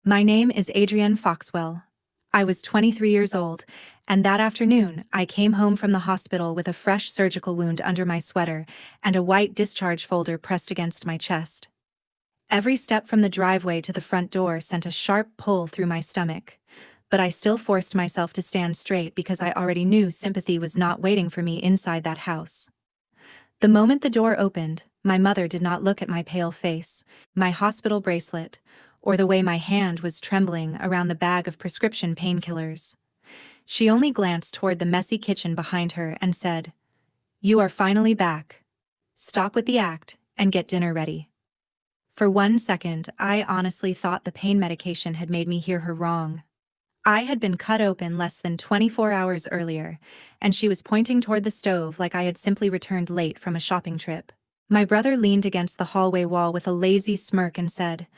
My name is Adrienne Foxwell. I was 23 years old, and that afternoon I came home from the hospital with a fresh surgical wound under my sweater and a white discharge folder pressed against my chest. Every step from the driveway to the front door sent a sharp pull through my stomach, but I still forced myself to stand straight because I already knew sympathy was not waiting for me inside that house. The moment the door opened, my mother did not look at my pale face, my hospital bracelet, or the way my hand was trembling around the bag of prescription painkillers. She only glanced toward the messy kitchen behind her and said, "You are finally back. Stop with the act and get dinner ready." For 1 second, I honestly thought the pain medication had made me hear her wrong. I had been cut open less than 24 hours earlier, and she was pointing toward the stove like I had simply returned late from a shopping trip. My brother leaned against the hallway wall with a lazy smirk and said,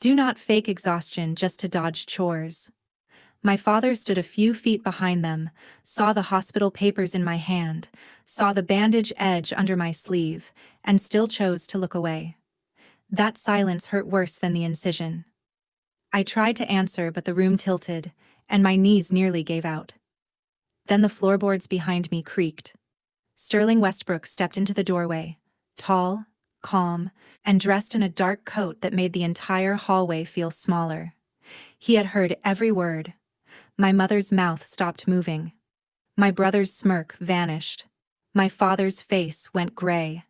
"Do not fake exhaustion just to dodge chores." My father stood a few feet behind them, saw the hospital papers in my hand, saw the bandage edge under my sleeve, and still chose to look away. That silence hurt worse than the incision. I tried to answer, but the room tilted, and my knees nearly gave out. Then the floorboards behind me creaked. Sterling Westbrook stepped into the doorway, tall, calm, and dressed in a dark coat that made the entire hallway feel smaller. He had heard every word. My mother's mouth stopped moving. My brother's smirk vanished. My father's face went gray.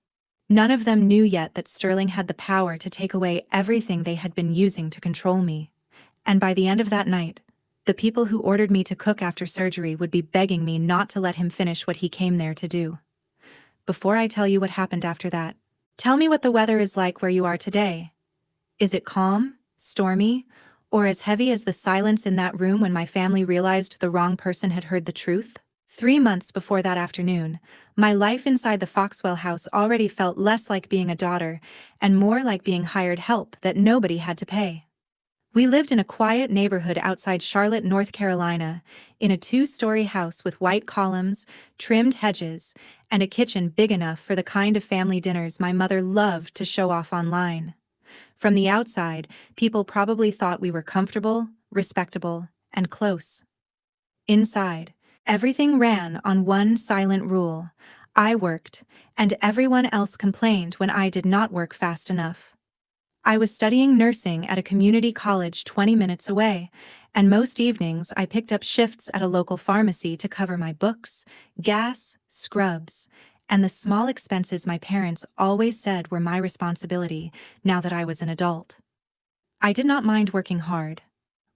None of them knew yet that Sterling had the power to take away everything they had been using to control me. And by the end of that night, the people who ordered me to cook after surgery would be begging me not to let him finish what he came there to do. Before I tell you what happened after that, tell me what the weather is like where you are today. Is it calm, stormy, or as heavy as the silence in that room when my family realized the wrong person had heard the truth? 3 months before that afternoon, my life inside the Foxwell house already felt less like being a daughter and more like being hired help that nobody had to pay. We lived in a quiet neighborhood outside Charlotte, North Carolina, in a 2-story house with white columns, trimmed hedges, and a kitchen big enough for the kind of family dinners my mother loved to show off online. From the outside, people probably thought we were comfortable, respectable, and close. Inside, everything ran on one silent rule: I worked, and everyone else complained when I did not work fast enough. I was studying nursing at a community college 20 minutes away, and most evenings I picked up shifts at a local pharmacy to cover my books, gas, scrubs, and the small expenses my parents always said were my responsibility now that I was an adult. I did not mind working hard.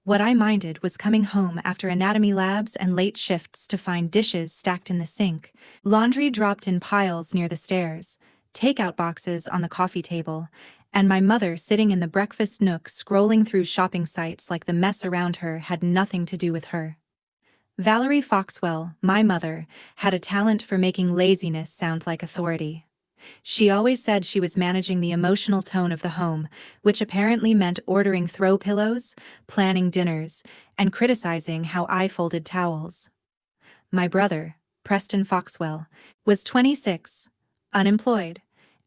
What I minded was coming home after anatomy labs and late shifts to find dishes stacked in the sink, laundry dropped in piles near the stairs, takeout boxes on the coffee table, and my mother sitting in the breakfast nook scrolling through shopping sites like the mess around her had nothing to do with her. Valerie Foxwell, my mother, had a talent for making laziness sound like authority. She always said she was managing the emotional tone of the home, which apparently meant ordering throw pillows, planning dinners, and criticizing how I folded towels. My brother, Preston Foxwell, was 26, unemployed,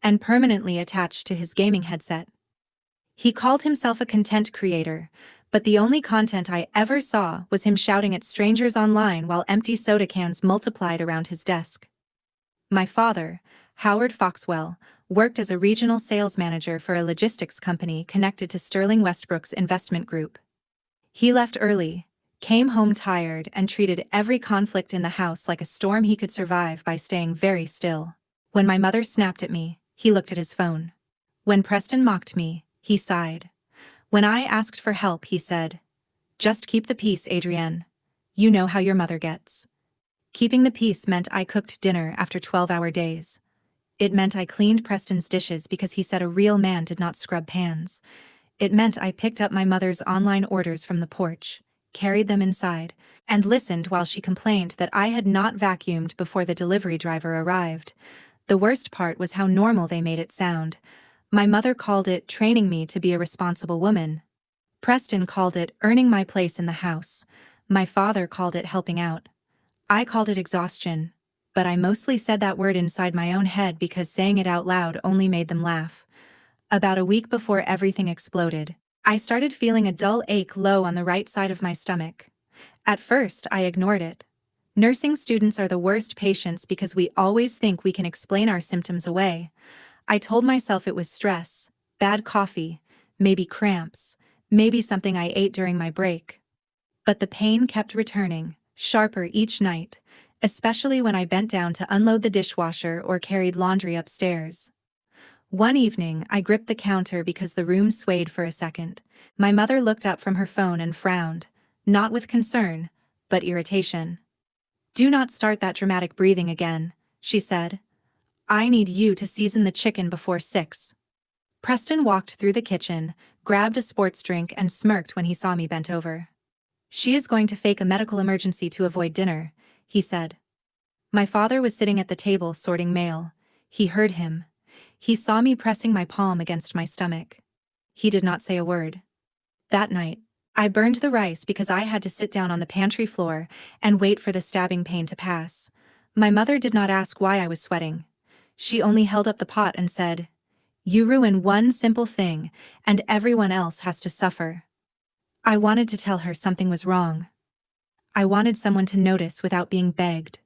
and permanently attached to his gaming headset. He called himself a content creator, but the only content I ever saw was him shouting at strangers online while empty soda cans multiplied around his desk. My father, Howard Foxwell, worked as a regional sales manager for a logistics company connected to Sterling Westbrook's investment group. He left early, came home tired, and treated every conflict in the house like a storm he could survive by staying very still. When my mother snapped at me, he looked at his phone. When Preston mocked me, he sighed. When I asked for help, he said, "Just keep the peace, Adrienne. You know how your mother gets." Keeping the peace meant I cooked dinner after 12-hour days. It meant I cleaned Preston's dishes because he said a real man did not scrub pans. It meant I picked up my mother's online orders from the porch, carried them inside, and listened while she complained that I had not vacuumed before the delivery driver arrived. The worst part was how normal they made it sound. My mother called it training me to be a responsible woman. Preston called it earning my place in the house. My father called it helping out. I called it exhaustion, but I mostly said that word inside my own head because saying it out loud only made them laugh. About a week before everything exploded, I started feeling a dull ache low on the right side of my stomach. At first, I ignored it. Nursing students are the worst patients because we always think we can explain our symptoms away. I told myself it was stress, bad coffee, maybe cramps, maybe something I ate during my break. But the pain kept returning, sharper each night, especially when I bent down to unload the dishwasher or carried laundry upstairs. One evening, I gripped the counter because the room swayed for a second. My mother looked up from her phone and frowned, not with concern, but irritation. "Do not start that dramatic breathing again," she said. "I need you to season the chicken before 6. Preston walked through the kitchen, grabbed a sports drink and smirked when he saw me bent over. "She is going to fake a medical emergency to avoid dinner," he said. My father was sitting at the table sorting mail. He heard him. He saw me pressing my palm against my stomach. He did not say a word. That night, I burned the rice because I had to sit down on the pantry floor and wait for the stabbing pain to pass. My mother did not ask why I was sweating. She only held up the pot and said, "You ruin one simple thing, and everyone else has to suffer." I wanted to tell her something was wrong. I wanted someone to notice without being begged.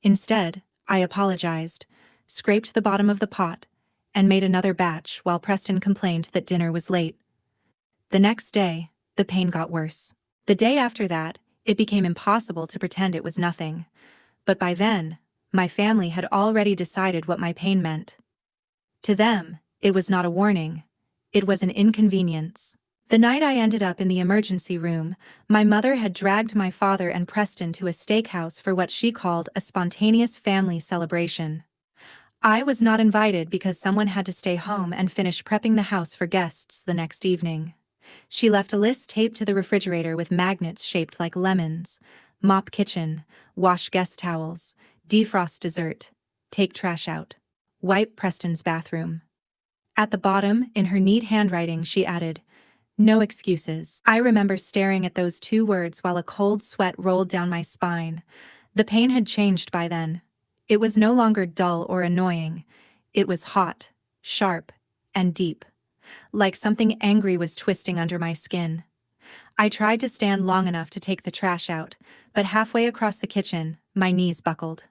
Instead, I apologized, scraped the bottom of the pot, and made another batch while Preston complained that dinner was late. The next day, the pain got worse. The day after that, it became impossible to pretend it was nothing. But by then, my family had already decided what my pain meant. To them, it was not a warning. It was an inconvenience. The night I ended up in the emergency room, my mother had dragged my father and Preston to a steakhouse for what she called a spontaneous family celebration. I was not invited because someone had to stay home and finish prepping the house for guests the next evening. She left a list taped to the refrigerator with magnets shaped like lemons: mop kitchen, wash guest towels, defrost dessert, take trash out, wipe Preston's bathroom. At the bottom, in her neat handwriting, she added, "No excuses." I remember staring at those 2 words while a cold sweat rolled down my spine. The pain had changed by then. It was no longer dull or annoying. It was hot, sharp, and deep. Like something angry was twisting under my skin. I tried to stand long enough to take the trash out, but halfway across the kitchen, my knees buckled.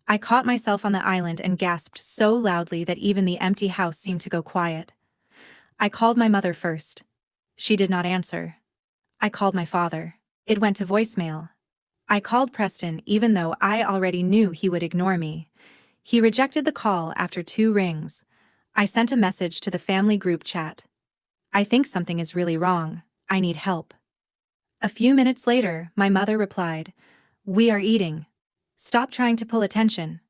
I caught myself on the island and gasped so loudly that even the empty house seemed to go quiet. I called my mother first. She did not answer. I called my father. It went to voicemail. I called Preston even though I already knew he would ignore me. He rejected the call after 2 rings. I sent a message to the family group chat. "I think something is really wrong. I need help." A few minutes later, my mother replied, "We are eating. Stop trying to pull attention."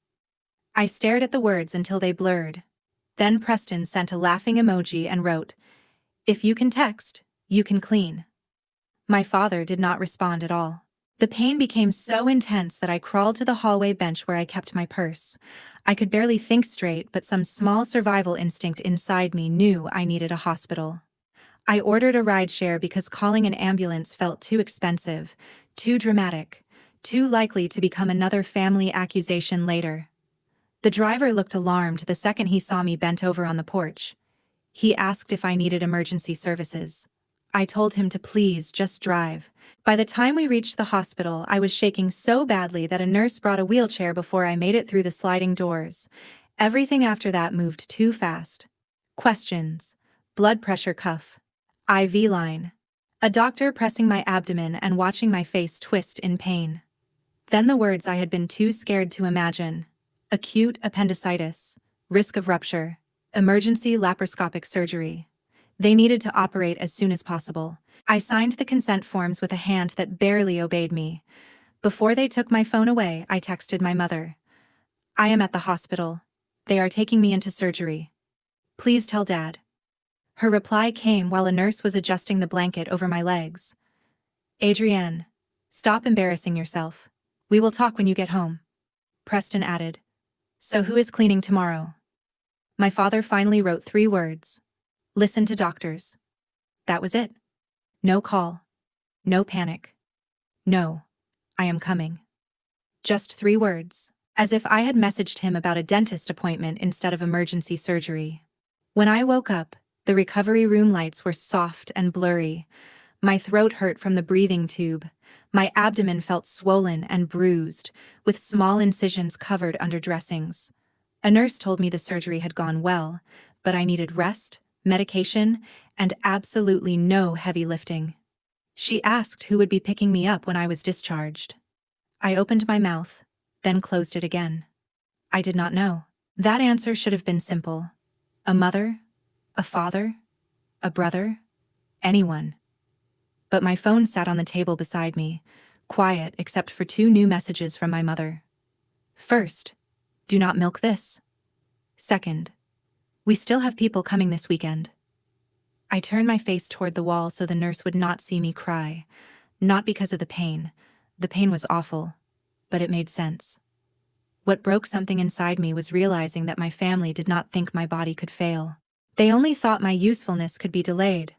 I stared at the words until they blurred. Then Preston sent a laughing emoji and wrote, "If you can text, you can clean." My father did not respond at all. The pain became so intense that I crawled to the hallway bench where I kept my purse. I could barely think straight, but some small survival instinct inside me knew I needed a hospital. I ordered a rideshare because calling an ambulance felt too expensive, too dramatic, too likely to become another family accusation later. The driver looked alarmed the second he saw me bent over on the porch. He asked if I needed emergency services. I told him to please just drive. By the time we reached the hospital, I was shaking so badly that a nurse brought a wheelchair before I made it through the sliding doors. Everything after that moved too fast. Questions. Blood pressure cuff. IV line. A doctor pressing my abdomen and watching my face twist in pain. Then the words I had been too scared to imagine. Acute appendicitis. Risk of rupture. Emergency laparoscopic surgery. They needed to operate as soon as possible. I signed the consent forms with a hand that barely obeyed me. Before they took my phone away, I texted my mother. "I am at the hospital. They are taking me into surgery. Please tell Dad." Her reply came while a nurse was adjusting the blanket over my legs. "Adrienne, stop embarrassing yourself. We will talk when you get home." Preston added, "So who is cleaning tomorrow?" My father finally wrote 3 words. "Listen to doctors." That was it. No call. No panic. No, I am coming. Just 3 words, as if I had messaged him about a dentist appointment instead of emergency surgery. When I woke up, The recovery room lights were soft and blurry. My throat hurt from the breathing tube. My abdomen felt swollen and bruised, with small incisions covered under dressings. A nurse told me the surgery had gone well, but I needed rest, medication, and absolutely no heavy lifting. She asked who would be picking me up when I was discharged. I opened my mouth, then closed it again. I did not know. That answer should have been simple. A mother? A father? A brother? Anyone. But my phone sat on the table beside me, quiet except for 2 new messages from my mother. First, do not milk this. Second, we still have people coming this weekend. I turned my face toward the wall so the nurse would not see me cry, not because of the pain. The pain was awful, but it made sense. What broke something inside me was realizing that my family did not think my body could fail. They only thought my usefulness could be delayed.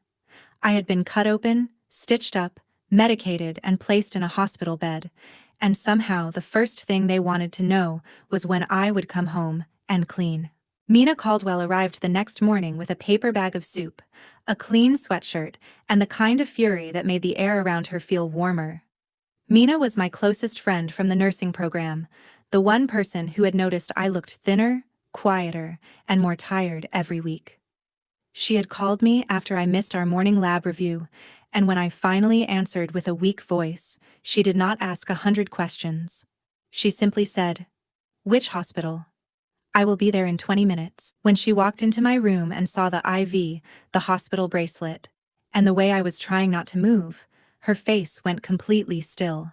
I had been cut open, stitched up, medicated, and placed in a hospital bed, and somehow the first thing they wanted to know was when I would come home and clean. Mina Caldwell arrived the next morning with a paper bag of soup, a clean sweatshirt, and the kind of fury that made the air around her feel warmer. Mina was my closest friend from the nursing program, the one person who had noticed I looked thinner, quieter, and more tired every week. She had called me after I missed our morning lab review, and when I finally answered with a weak voice, she did not ask 100 questions. She simply said, "Which hospital?" "I will be there in 20 minutes. When she walked into my room and saw the IV, the hospital bracelet, and the way I was trying not to move, her face went completely still.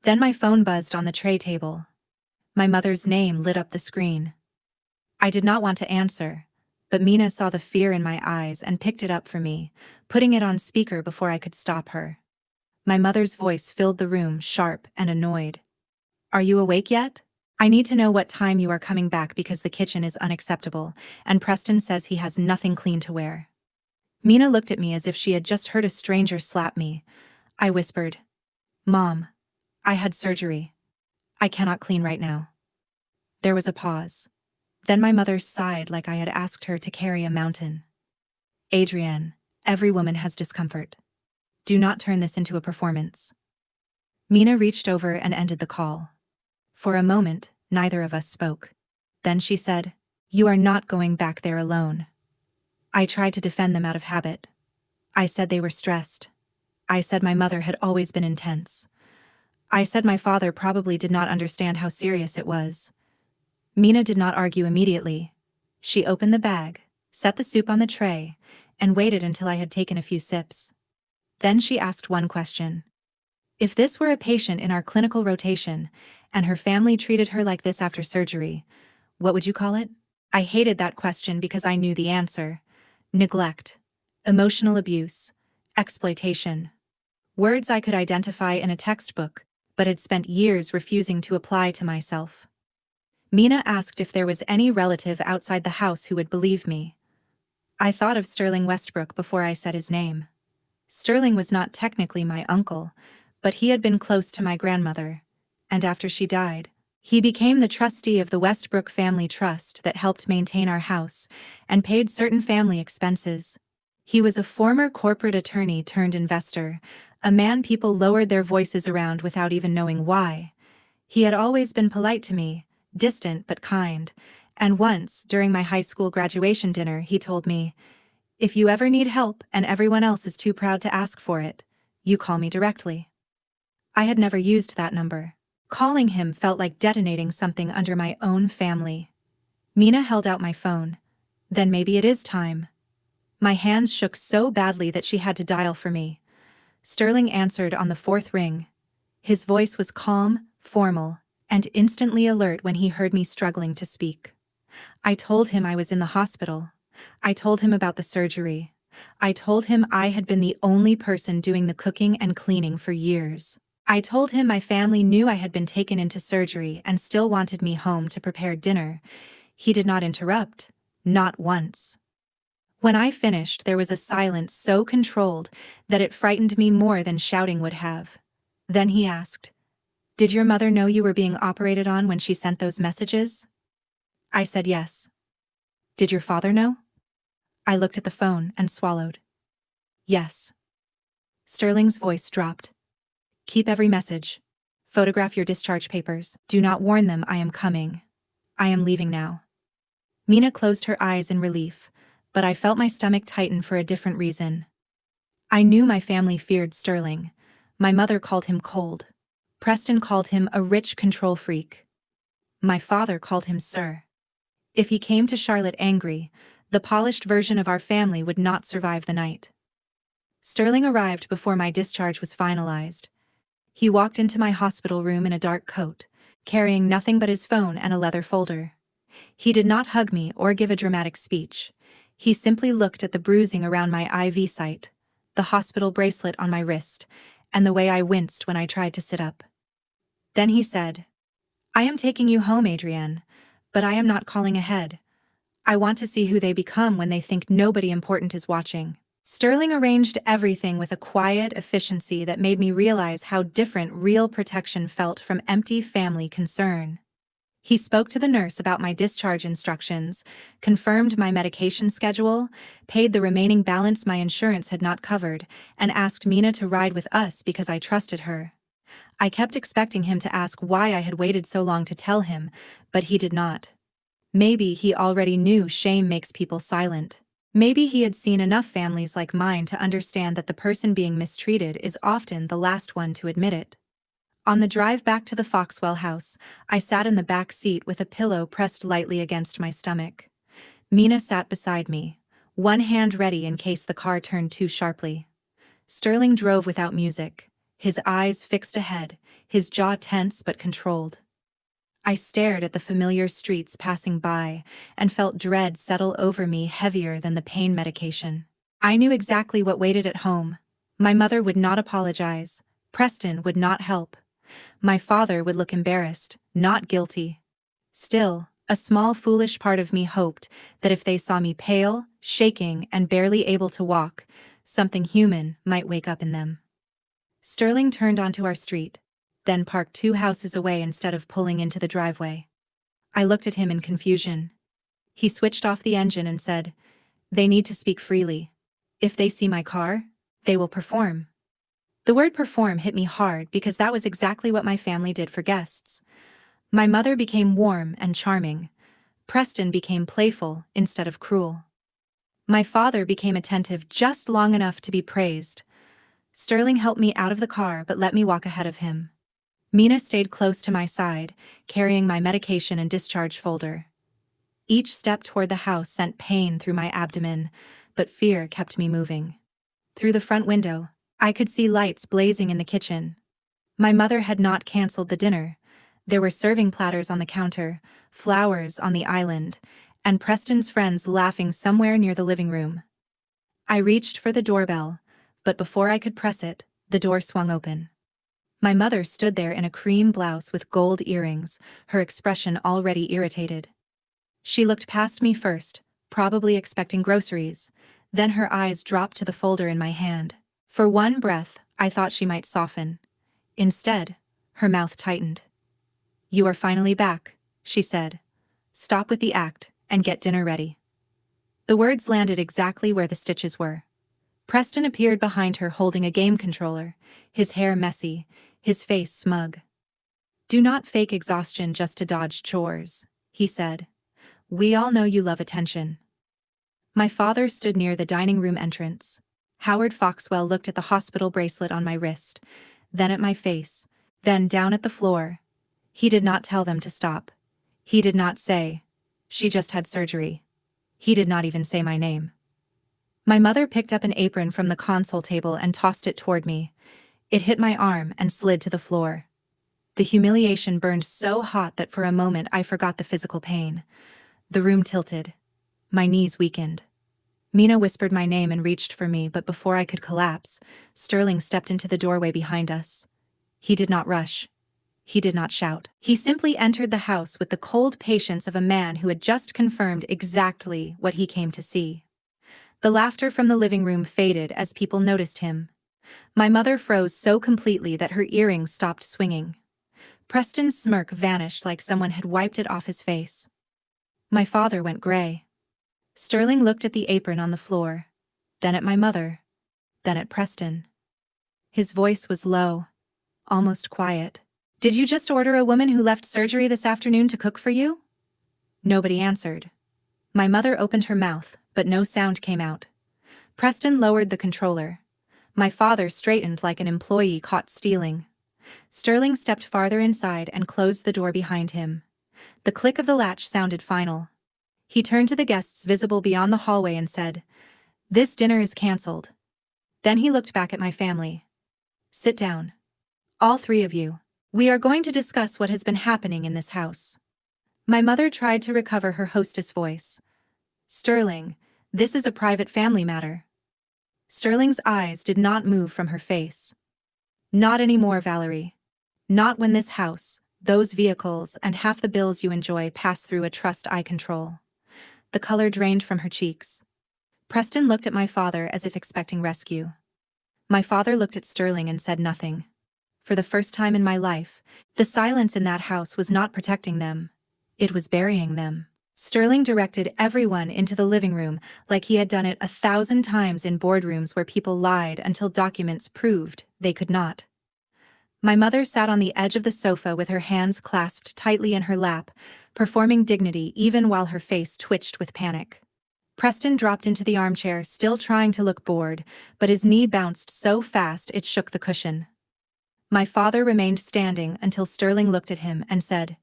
Then my phone buzzed on the tray table. My mother's name lit up the screen. I did not want to answer, but Mina saw the fear in my eyes and picked it up for me, putting it on speaker before I could stop her. My mother's voice filled the room, sharp and annoyed. "Are you awake yet? I need to know what time you are coming back because the kitchen is unacceptable, and Preston says he has nothing clean to wear." Mina looked at me as if she had just heard a stranger slap me. I whispered, "Mom, I had surgery. I cannot clean right now." There was a pause. Then my mother sighed like I had asked her to carry a mountain. "Adrienne, every woman has discomfort. Do not turn this into a performance." Mina reached over and ended the call. For a moment, neither of us spoke. Then she said, "You are not going back there alone." I tried to defend them out of habit. I said they were stressed. I said my mother had always been intense. I said my father probably did not understand how serious it was. Mina did not argue immediately. She opened the bag, set the soup on the tray, and waited until I had taken a few sips. Then she asked one question. If this were a patient in our clinical rotation, and her family treated her like this after surgery, what would you call it? I hated that question because I knew the answer. Neglect, emotional abuse, exploitation. Words I could identify in a textbook, but had spent years refusing to apply to myself. Mina asked if there was any relative outside the house who would believe me. I thought of Sterling Westbrook before I said his name. Sterling was not technically my uncle, but he had been close to my grandmother, and after she died, he became the trustee of the Westbrook Family Trust that helped maintain our house and paid certain family expenses. He was a former corporate attorney turned investor, a man people lowered their voices around without even knowing why. He had always been polite to me, distant but kind, and once, during my high school graduation dinner, he told me, "If you ever need help and everyone else is too proud to ask for it, you call me directly." I had never used that number. Calling him felt like detonating something under my own family. Mina held out my phone. "Then maybe it is time." My hands shook so badly that she had to dial for me. Sterling answered on the 4th ring. His voice was calm, formal, and instantly alert when he heard me struggling to speak. I told him I was in the hospital. I told him about the surgery. I told him I had been the only person doing the cooking and cleaning for years. I told him my family knew I had been taken into surgery and still wanted me home to prepare dinner. He did not interrupt, not once. When I finished, there was a silence so controlled that it frightened me more than shouting would have. Then he asked, "Did your mother know you were being operated on when she sent those messages?" I said yes. "Did your father know?" I looked at the phone and swallowed. Yes. Sterling's voice dropped. Keep every message. Photograph your discharge papers. Do not warn them I am coming. I am leaving now. Mina closed her eyes in relief, but I felt my stomach tighten for a different reason. I knew my family feared Sterling. My mother called him cold. Preston called him a rich control freak. My father called him Sir. If he came to Charlotte angry, the polished version of our family would not survive the night. Sterling arrived before my discharge was finalized. He walked into my hospital room in a dark coat, carrying nothing but his phone and a leather folder. He did not hug me or give a dramatic speech. He simply looked at the bruising around my IV site, the hospital bracelet on my wrist, and the way I winced when I tried to sit up. Then he said, "I am taking you home, Adrienne, but I am not calling ahead. I want to see who they become when they think nobody important is watching." Sterling arranged everything with a quiet efficiency that made me realize how different real protection felt from empty family concern. He spoke to the nurse about my discharge instructions, confirmed my medication schedule, paid the remaining balance my insurance had not covered, and asked Mina to ride with us because I trusted her. I kept expecting him to ask why I had waited so long to tell him, but he did not. Maybe he already knew shame makes people silent. Maybe he had seen enough families like mine to understand that the person being mistreated is often the last one to admit it. On the drive back to the Foxwell house, I sat in the back seat with a pillow pressed lightly against my stomach. Mina sat beside me, one hand ready in case the car turned too sharply. Sterling drove without music, his eyes fixed ahead, his jaw tense but controlled. I stared at the familiar streets passing by and felt dread settle over me heavier than the pain medication. I knew exactly what waited at home. My mother would not apologize. Preston would not help. My father would look embarrassed, not guilty. Still, a small foolish part of me hoped that if they saw me pale, shaking, and barely able to walk, something human might wake up in them. Sterling turned onto our street, then parked 2 houses away instead of pulling into the driveway. I looked at him in confusion. He switched off the engine and said, "They need to speak freely. If they see my car, they will perform." The word perform hit me hard because that was exactly what my family did for guests. My mother became warm and charming. Preston became playful instead of cruel. My father became attentive just long enough to be praised. Sterling helped me out of the car but let me walk ahead of him. Mina stayed close to my side, carrying my medication and discharge folder. Each step toward the house sent pain through my abdomen, but fear kept me moving. Through the front window, I could see lights blazing in the kitchen. My mother had not canceled the dinner. There were serving platters on the counter, flowers on the island, and Preston's friends laughing somewhere near the living room. I reached for the doorbell, but before I could press it, the door swung open. My mother stood there in a cream blouse with gold earrings, her expression already irritated. She looked past me first, probably expecting groceries, then her eyes dropped to the folder in my hand. For one breath, I thought she might soften. Instead, her mouth tightened. "You are finally back," she said. "Stop with the act, and get dinner ready." The words landed exactly where the stitches were. Preston appeared behind her holding a game controller, his hair messy, his face smug. "Do not fake exhaustion just to dodge chores," he said. "We all know you love attention." My father stood near the dining room entrance. Howard Foxwell looked at the hospital bracelet on my wrist, then at my face, then down at the floor. He did not tell them to stop. He did not say, "She just had surgery." He did not even say my name. My mother picked up an apron from the console table and tossed it toward me. It hit my arm and slid to the floor. The humiliation burned so hot that for a moment I forgot the physical pain. The room tilted. My knees weakened. Mina whispered my name and reached for me, but before I could collapse, Sterling stepped into the doorway behind us. He did not rush. He did not shout. He simply entered the house with the cold patience of a man who had just confirmed exactly what he came to see. The laughter from the living room faded as people noticed him. My mother froze so completely that her earrings stopped swinging. Preston's smirk vanished like someone had wiped it off his face. My father went gray. Sterling looked at the apron on the floor, then at my mother, then at Preston. His voice was low, almost quiet. "Did you just order a woman who left surgery this afternoon to cook for you?" Nobody answered. My mother opened her mouth, but no sound came out. Preston lowered the controller. My father straightened like an employee caught stealing. Sterling stepped farther inside and closed the door behind him. The click of the latch sounded final. He turned to the guests visible beyond the hallway and said, "This dinner is cancelled." Then he looked back at my family. "Sit down. All three of you. We are going to discuss what has been happening in this house." My mother tried to recover her hostess voice. "Sterling, this is a private family matter." Sterling's eyes did not move from her face. "Not anymore, Valerie. Not when this house, those vehicles, and half the bills you enjoy pass through a trust I control." The color drained from her cheeks. Preston looked at my father as if expecting rescue. My father looked at Sterling and said nothing. For the first time in my life, the silence in that house was not protecting them. It was burying them. Sterling directed everyone into the living room like he had done it 1,000 times in boardrooms where people lied until documents proved they could not. My mother sat on the edge of the sofa with her hands clasped tightly in her lap, performing dignity even while her face twitched with panic. Preston dropped into the armchair, still trying to look bored, but his knee bounced so fast it shook the cushion. My father remained standing until Sterling looked at him and said,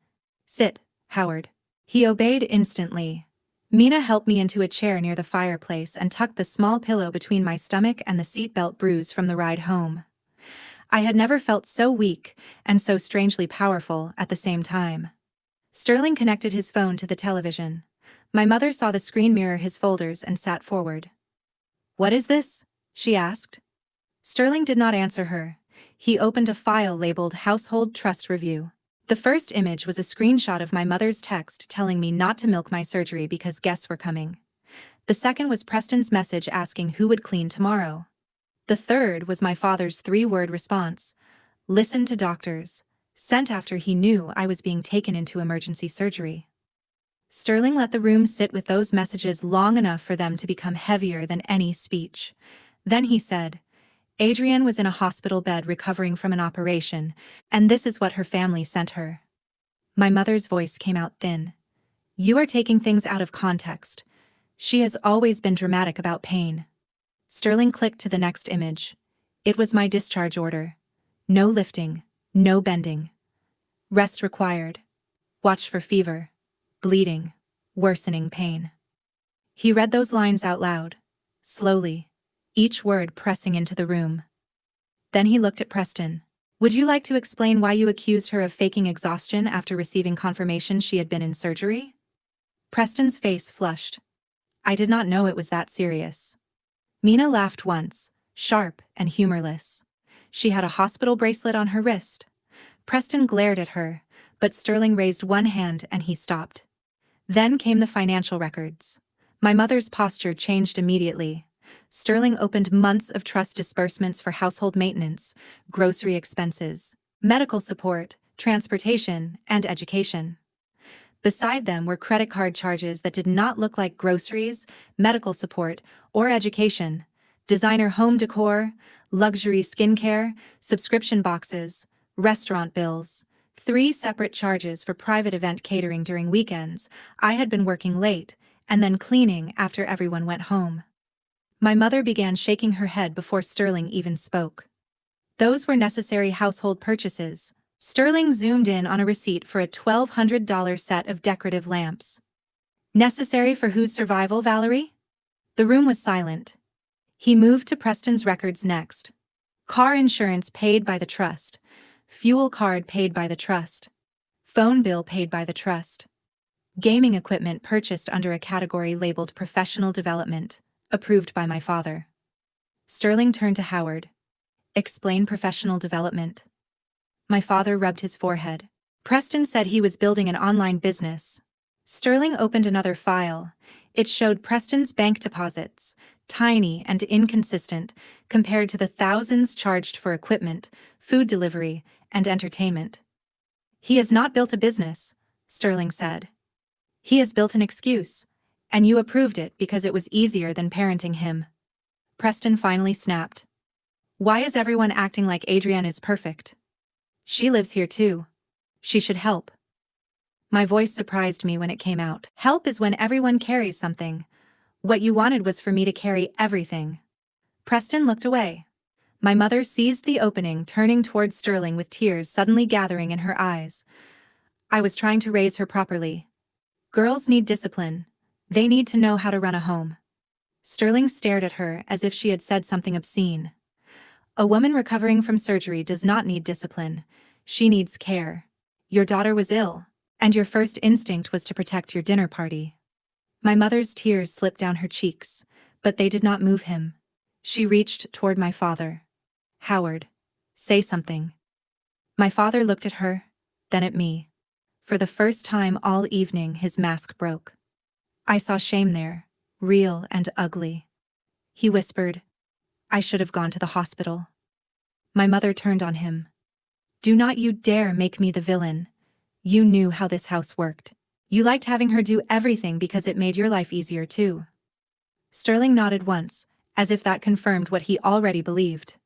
"Sit, Howard." He obeyed instantly. Mina helped me into a chair near the fireplace and tucked the small pillow between my stomach and the seatbelt bruise from the ride home. I had never felt so weak and so strangely powerful at the same time. Sterling connected his phone to the television. My mother saw the screen mirror his folders and sat forward. "What is this?" she asked. Sterling did not answer her. He opened a file labeled Household Trust Review. The first image was a screenshot of my mother's text telling me not to milk my surgery because guests were coming. The second was Preston's message asking who would clean tomorrow. The third was my father's 3-word response, "Listen to doctors," sent after he knew I was being taken into emergency surgery. Sterling let the room sit with those messages long enough for them to become heavier than any speech. Then he said, "Adrienne was in a hospital bed recovering from an operation, and this is what her family sent her." My mother's voice came out thin. "You are taking things out of context. She has always been dramatic about pain." Sterling clicked to the next image. It was my discharge order. No lifting, no bending. Rest required. Watch for fever, bleeding, worsening pain. He read those lines out loud, slowly, each word pressing into the room. Then he looked at Preston. "Would you like to explain why you accused her of faking exhaustion after receiving confirmation she had been in surgery?" Preston's face flushed. I did not know it was that serious. Mina laughed once, sharp and humorless. She had a hospital bracelet on her wrist. Preston glared at her, but Sterling raised one hand and he stopped. Then came the financial records. My mother's posture changed immediately. Sterling opened months of trust disbursements for household maintenance, grocery expenses, medical support, transportation, and education. Beside them were credit card charges that did not look like groceries, medical support, or education, designer home decor, luxury skincare, subscription boxes, restaurant bills, 3 separate charges for private event catering during weekends. I had been working late, and then cleaning after everyone went home. My mother began shaking her head before Sterling even spoke. Those were necessary household purchases. Sterling zoomed in on a receipt for a $1,200 set of decorative lamps. "Necessary for whose survival, Valerie?" The room was silent. He moved to Preston's records next. Car insurance paid by the trust. Fuel card paid by the trust. Phone bill paid by the trust. Gaming equipment purchased under a category labeled Professional Development, approved by my father. Sterling turned to Howard. "Explain professional development." My father rubbed his forehead. "Preston said he was building an online business." Sterling opened another file. It showed Preston's bank deposits, tiny and inconsistent compared to the thousands charged for equipment, food delivery, and entertainment. "He has not built a business," Sterling said. "He has built an excuse. And you approved it because it was easier than parenting him. Preston finally snapped. Why is everyone acting like Adrienne is perfect? She lives here too. She should help. My voice surprised me when it came out. Help is when everyone carries something. What you wanted was for me to carry everything. Preston looked away. My mother seized the opening, turning towards Sterling with tears suddenly gathering in her eyes. I was trying to raise her properly. Girls need discipline. They need to know how to run a home. Sterling stared at her as if she had said something obscene. A woman recovering from surgery does not need discipline. She needs care. Your daughter was ill, and your first instinct was to protect your dinner party. My mother's tears slipped down her cheeks, but they did not move him. She reached toward my father. Howard, say something. My father looked at her, then at me. For the first time all evening his mask broke. I saw shame there, real and ugly. He whispered, I should have gone to the hospital. My mother turned on him. Do not you dare make me the villain. You knew how this house worked. You liked having her do everything because it made your life easier too. Sterling nodded once, as if that confirmed what he already believed.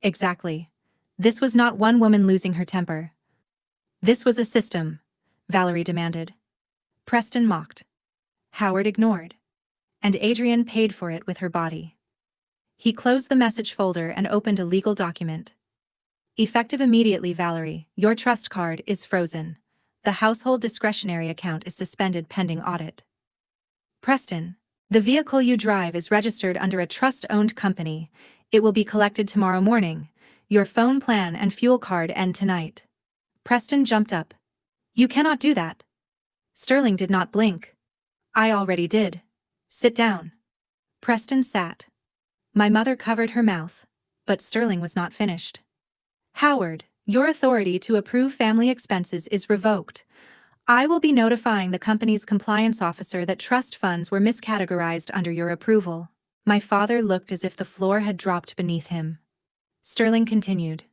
Exactly. This was not one woman losing her temper. This was a system, Valerie demanded. Preston mocked. Howard ignored. And Adrienne paid for it with her body. He closed the message folder and opened a legal document. Effective immediately, Valerie, your trust card is frozen. The household discretionary account is suspended pending audit. Preston, the vehicle you drive is registered under a trust-owned company. It will be collected tomorrow morning. Your phone plan and fuel card end tonight. Preston jumped up. You cannot do that. Sterling did not blink. I already did. Sit down. Preston sat. My mother covered her mouth, but Sterling was not finished. Howard, your authority to approve family expenses is revoked. I will be notifying the company's compliance officer that trust funds were miscategorized under your approval. My father looked as if the floor had dropped beneath him. Sterling continued.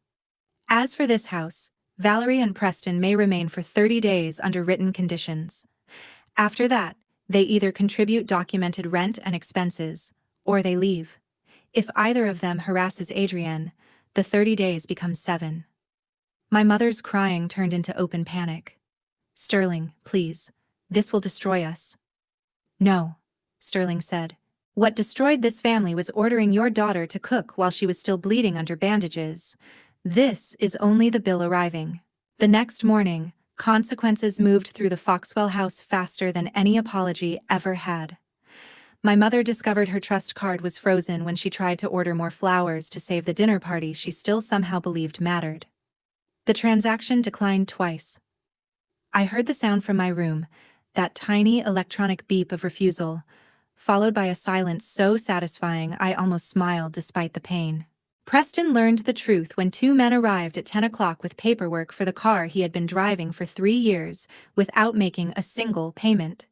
As for this house, Valerie and Preston may remain for 30 days under written conditions. After that, they either contribute documented rent and expenses, or they leave. If either of them harasses Adrienne, the 30 days becomes 7. My mother's crying turned into open panic. Sterling, please. This will destroy us. No, Sterling said. What destroyed this family was ordering your daughter to cook while she was still bleeding under bandages. This is only the bill arriving. The next morning, consequences moved through the Foxwell house faster than any apology ever had. My mother discovered her trust card was frozen when she tried to order more flowers to save the dinner party she still somehow believed mattered. The transaction declined twice. I heard the sound from my room, that tiny electronic beep of refusal, followed by a silence so satisfying I almost smiled despite the pain. Preston learned the truth when 2 men arrived at 10 o'clock with paperwork for the car he had been driving for 3 years without making a single payment.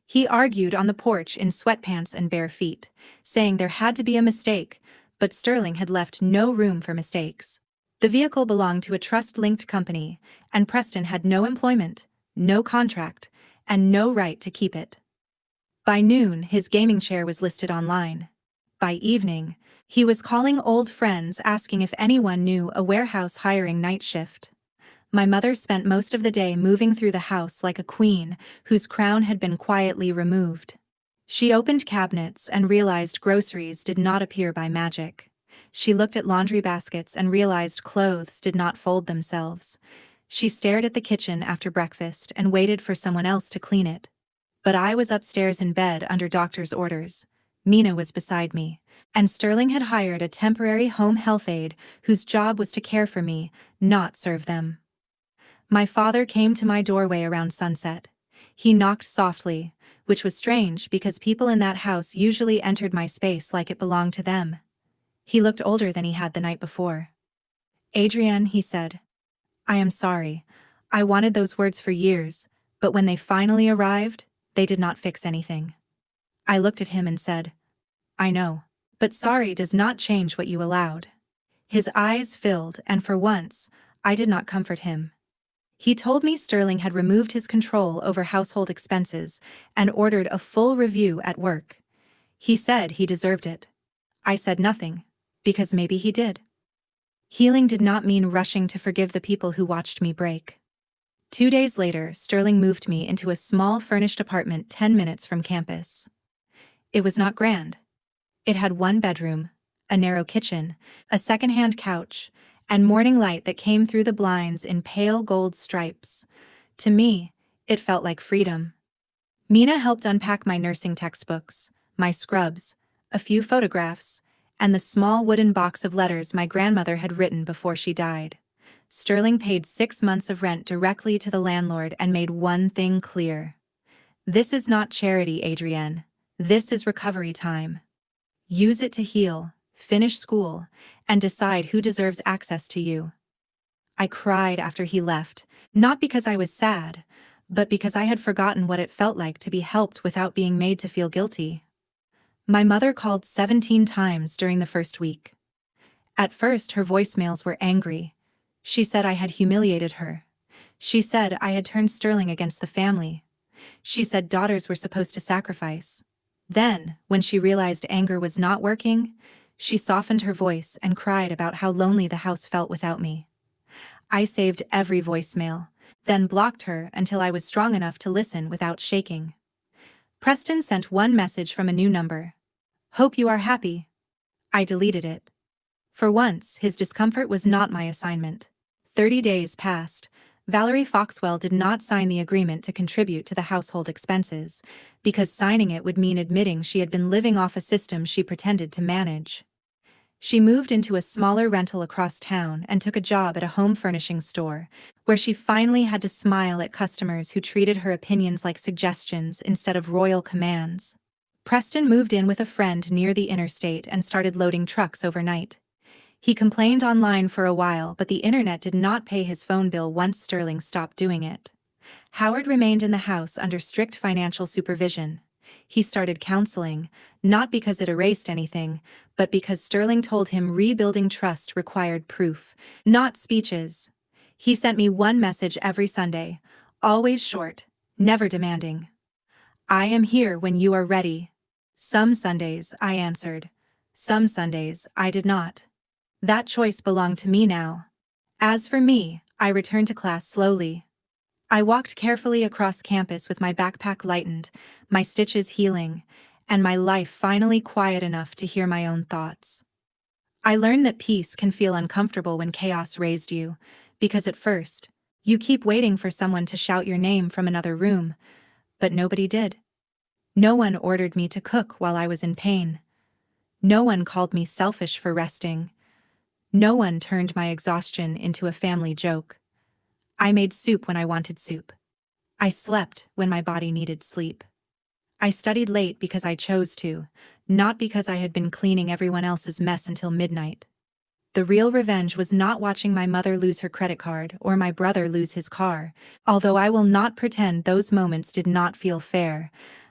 He argued on the porch in sweatpants and bare feet, saying there had to be a mistake, but Sterling had left no room for mistakes. The vehicle belonged to a trust-linked company, and Preston had no employment, no contract, and no right to keep it. By noon, his gaming chair was listed online. By evening, he was calling old friends asking if anyone knew a warehouse hiring night shift. My mother spent most of the day moving through the house like a queen whose crown had been quietly removed. She opened cabinets and realized groceries did not appear by magic. She looked at laundry baskets and realized clothes did not fold themselves. She stared at the kitchen after breakfast and waited for someone else to clean it. But I was upstairs in bed under doctor's orders. Mina was beside me, and Sterling had hired a temporary home health aide whose job was to care for me, not serve them. My father came to my doorway around sunset. He knocked softly, which was strange because people in that house usually entered my space like it belonged to them. He looked older than he had the night before. Adrienne, he said. I am sorry. I wanted those words for years, but when they finally arrived, they did not fix anything. I looked at him and said, I know, but sorry does not change what you allowed. His eyes filled, and for once, I did not comfort him. He told me Sterling had removed his control over household expenses and ordered a full review at work. He said he deserved it. I said nothing, because maybe he did. Healing did not mean rushing to forgive the people who watched me break. 2 days later, Sterling moved me into a small furnished apartment 10 minutes from campus. It was not grand. It had one bedroom, a narrow kitchen, a second-hand couch, and morning light that came through the blinds in pale gold stripes. To me, it felt like freedom. Mina helped unpack my nursing textbooks, my scrubs, a few photographs, and the small wooden box of letters my grandmother had written before she died. Sterling paid 6 months of rent directly to the landlord and made one thing clear. This is not charity, Adrienne. This is recovery time. Use it to heal, finish school, and decide who deserves access to you. I cried after he left, not because I was sad, but because I had forgotten what it felt like to be helped without being made to feel guilty. My mother called 17 times during the first week. At first, her voicemails were angry. She said I had humiliated her. She said I had turned Sterling against the family. She said daughters were supposed to sacrifice. Then, when she realized anger was not working, she softened her voice and cried about how lonely the house felt without me. I saved every voicemail, then blocked her until I was strong enough to listen without shaking. Preston sent one message from a new number. "Hope you are happy." I deleted it. For once, his discomfort was not my assignment. 30 days passed. Valerie Foxwell did not sign the agreement to contribute to the household expenses, because signing it would mean admitting she had been living off a system she pretended to manage. She moved into a smaller rental across town and took a job at a home furnishing store, where she finally had to smile at customers who treated her opinions like suggestions instead of royal commands. Preston moved in with a friend near the interstate and started loading trucks overnight. He complained online for a while, but the internet did not pay his phone bill once Sterling stopped doing it. Howard remained in the house under strict financial supervision. He started counseling, not because it erased anything, but because Sterling told him rebuilding trust required proof, not speeches. He sent me one message every Sunday, always short, never demanding. "I am here when you are ready." Some Sundays I answered. Some Sundays I did not. That choice belonged to me now. As for me, I returned to class slowly. I walked carefully across campus with my backpack lightened, my stitches healing, and my life finally quiet enough to hear my own thoughts. I learned that peace can feel uncomfortable when chaos raised you, because at first, you keep waiting for someone to shout your name from another room, but nobody did. No one ordered me to cook while I was in pain. No one called me selfish for resting. No one turned my exhaustion into a family joke. I made soup when I wanted soup. I slept when my body needed sleep. I studied late because I chose to, not because I had been cleaning everyone else's mess until midnight. The real revenge was not watching my mother lose her credit card or my brother lose his car, although I will not pretend those moments did not feel fair.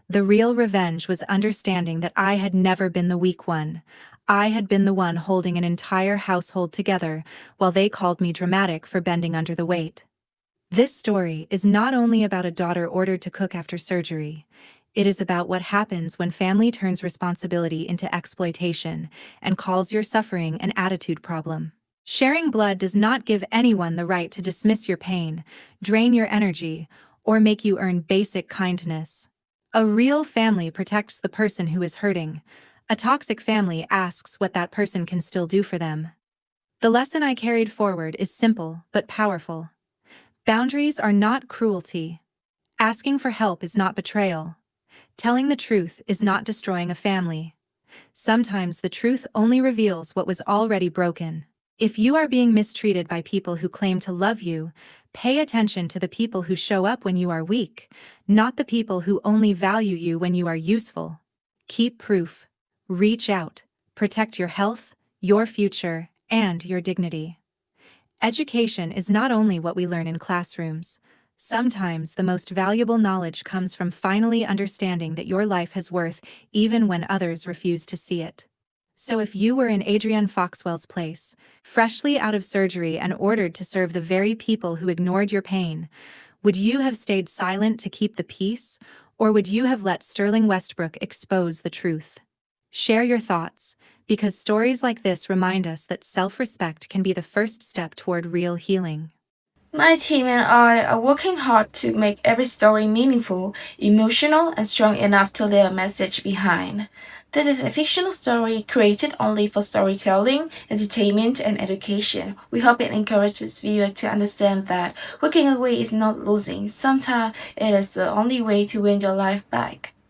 The real revenge was understanding that I had never been the weak one. I had been the one holding an entire household together, while they called me dramatic for bending under the weight. This story is not only about a daughter ordered to cook after surgery. It is about what happens when family turns responsibility into exploitation and calls your suffering an attitude problem. Sharing blood does not give anyone the right to dismiss your pain, drain your energy, or make you earn basic kindness. A real family protects the person who is hurting. A toxic family asks what that person can still do for them. The lesson I carried forward is simple but powerful. Boundaries are not cruelty. Asking for help is not betrayal. Telling the truth is not destroying a family. Sometimes the truth only reveals what was already broken. If you are being mistreated by people who claim to love you, pay attention to the people who show up when you are weak, not the people who only value you when you are useful. Keep proof. Reach out. Protect your health, your future, and your dignity. Education is not only what we learn in classrooms. Sometimes the most valuable knowledge comes from finally understanding that your life has worth even when others refuse to see it. So if you were in Adrienne Foxwell's place, freshly out of surgery and ordered to serve the very people who ignored your pain, would you have stayed silent to keep the peace, or would you have let Sterling Westbrook expose the truth? Share your thoughts, because stories like this remind us that self-respect can be the first step toward real healing. My team and I are working hard to make every story meaningful, emotional, and strong enough to leave a message behind. This is a fictional story created only for storytelling, entertainment, and education. We hope it encourages viewers to understand that walking away is not losing. Sometimes it is the only way to win your life back.